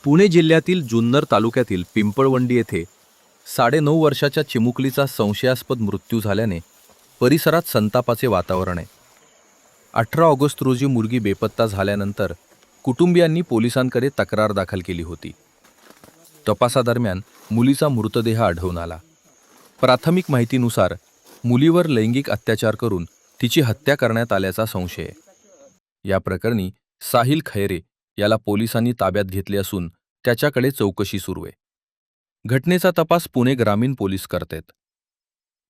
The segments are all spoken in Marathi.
पुणे जिल्ह्यातील जुन्नर तालुक्यातील पिंपळवंडी येथे 9.5 वर्षाच्या चिमुकलीचा संशयास्पद मृत्यू झाल्याने परिसरात संतापाचे वातावरण आहे. 18 ऑगस्ट रोजी मुलगी बेपत्ता झाल्यानंतर कुटुंबियांनी पोलिसांकडे तक्रार दाखल केली होती. तपासादरम्यान मुलीचा मृतदेह आढळून आला. प्राथमिक माहितीनुसार मुलीवर लैंगिक अत्याचार करून तिची हत्या करण्यात आल्याचा संशय आहे. या प्रकरणी साहिल खैरे याला पोलिसांनी ताब्यात घेतले असून त्याच्याकडे चौकशी सुरू आहे. घटनेचा तपास पुणे ग्रामीण पोलीस करतात.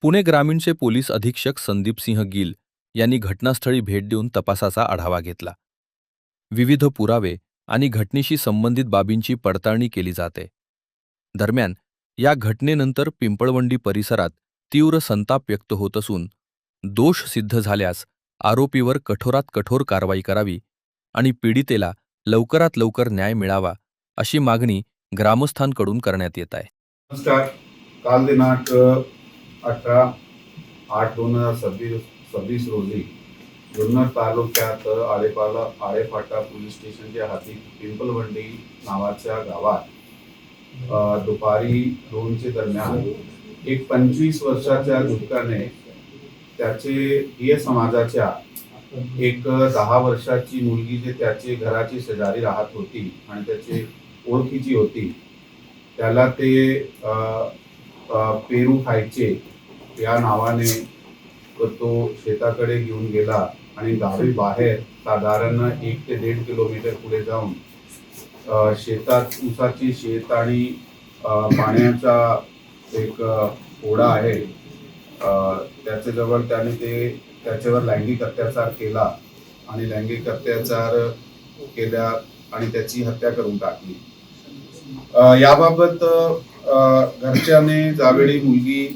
पुणे ग्रामीणचे पोलीस अधीक्षक संदीप सिंह गिल यांनी घटनास्थळी भेट देऊन तपासाचा आढावा घेतला. विविध पुरावे आणि घटनेशी संबंधित बाबींची पडताळणी केली जाते. दरम्यान या घटनेनंतर पिंपळवंडी परिसरात तीव्र संताप व्यक्त होत असून दोष सिद्ध झाल्यास आरोपीवर कठोरात कठोर कारवाई करावी आणि पीडितेला लवकरात लवकर न्याय मिळावा अशी मागणी ग्रामस्थांकडून करण्यात येत आहे. नमस्कार. काल दिनांक 18/8/2026 रोजी जुन्नर तालुक्यात आळेफाटा पोलीस स्टेशनच्या हाती पिंपळवंडी नावाच्या गावात दुपारी 2च्या दरम्यान एक 25 वर्षाच्या युवकाने त्याचे हिय समाजाच्या एक 10 वर्षाची मुलगी जे त्याचे घराची शेजारी राहत होती आणि त्याचे ओळखीची होती, त्याला ते पेरू खायचे या नावाने तो शेताकडे घेऊन गेला आणि गावी बाहेर साधारण 1 ते 1.5 किलोमीटर पुढे जाऊन शेतात ऊसाची शेत आणि पाण्याचा एक ओढा आहे, त्याच्याजवळ त्याने त्याच्यावर लैंगिक अत्याचार केला आणि लैंगिक अत्याचार केल्या आणि त्याची हत्या करून टाकली. याबाबत घरच्याने ज्यावेळी मुलगी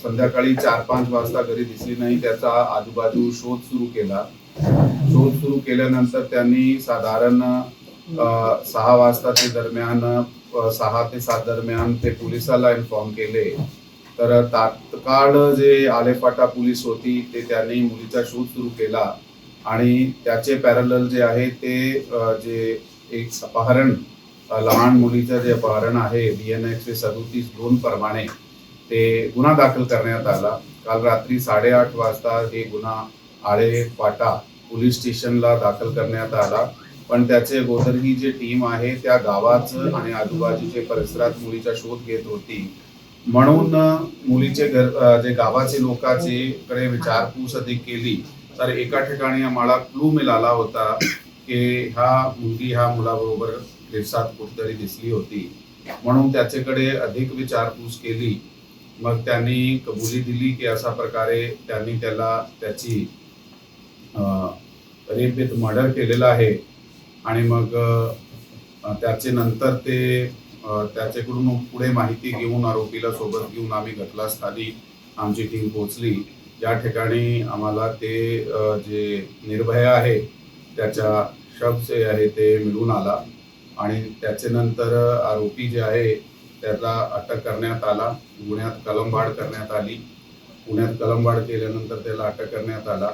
संध्याकाळी 4-5 वाजता घरी दिसली नाही, त्याचा आजूबाजू शोध सुरू केला. शोध सुरू केल्यानंतर त्यांनी साधारण 6 वाजताच्या दरम्यान 6 ते 7 दरम्यान ते पोलिसाला इन्फॉर्म केले. तर तात्काळ जे आलेफाटा पोलीस होती ते त्यांनी मुलीचा शोध सुरू केला आणि त्याचे पॅरलल जे आहे ते जे एक अपहरण, लहान मुलीचं जे अपहरण आहे BNX 37(2) प्रमाणे ते गुन्हा दाखल करण्यात आला. काल रात्री 8:30 वाजता हे गुन्हा आळेफाटा पोलीस स्टेशनला दाखल करण्यात आला. पण त्याचे अगोदर ही जी टीम आहे त्या गावाचं आणि आजूबाजूच्या परिसरात मुलीचा शोध घेत होती, म्हणून मुलीचे जे गावाचे लोकांचे कडे विचारपूस अधिक केली तर एका ठिकाणी आम्हाला क्लू मिळाला होता की मुलगी ह्या मुलाबरोबर दिवसात कुठेतरी दिसली होती, म्हणून त्याच्याकडे अधिक विचारपूस केली. मग त्यांनी कबुली दिली की अशा प्रकारे त्यांनी त्याची रेप विथ मर्डर केलेला आहे आणि मग त्याचे नंतर ते त्याच्याकडून पुढे माहिती घेऊन आरोपीला सोबत घेऊन आम्ही घटनास्थळी आमची टीम पोहोचली. या ठिकाणी आम्हाला ते जे निर्भय आहे त्याच्या शव जे आहे ते मिळून आला आणि त्याच्यानंतर आरोपी जे आहे त्याला अटक करण्यात आला. गुन्ह्यात कलमवाढ करण्यात आली. पुण्यात कलमवाढ केल्यानंतर त्याला अटक करण्यात आला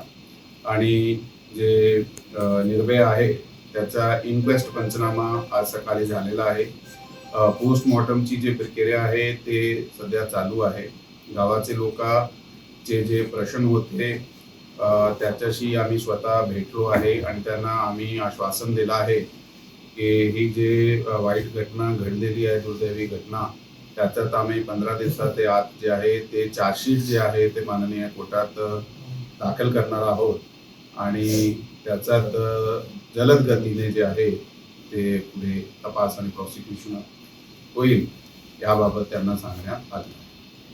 आणि जे निर्भय आहे त्याचा इन्क्वेस्ट पंचनामा आज सकाळी झालेला आहे. पोस्टमॉर्टमची जी प्रक्रिया आहे ते सध्या चालू आहे. गावाचे लोकांचे जे प्रश्न होते त्याच्याशी आम्ही स्वतः भेटलो आहे आणि त्यांना आम्ही आश्वासन दिलं आहे की ही जे वाईट घटना घडलेली आहे, दुर्दैवी घटना, त्याच्यात आम्ही 15 दिवसाच्या आत जे आहे ते चार्जशीट जे आहे ते माननीय कोर्टात दाखल करणार आहोत आणि त्याच्यात जलद गतीने जे आहे ते पुढे तपास आणि प्रॉसिक्युशन होईल याबाबत त्यांना सांगण्यात आले.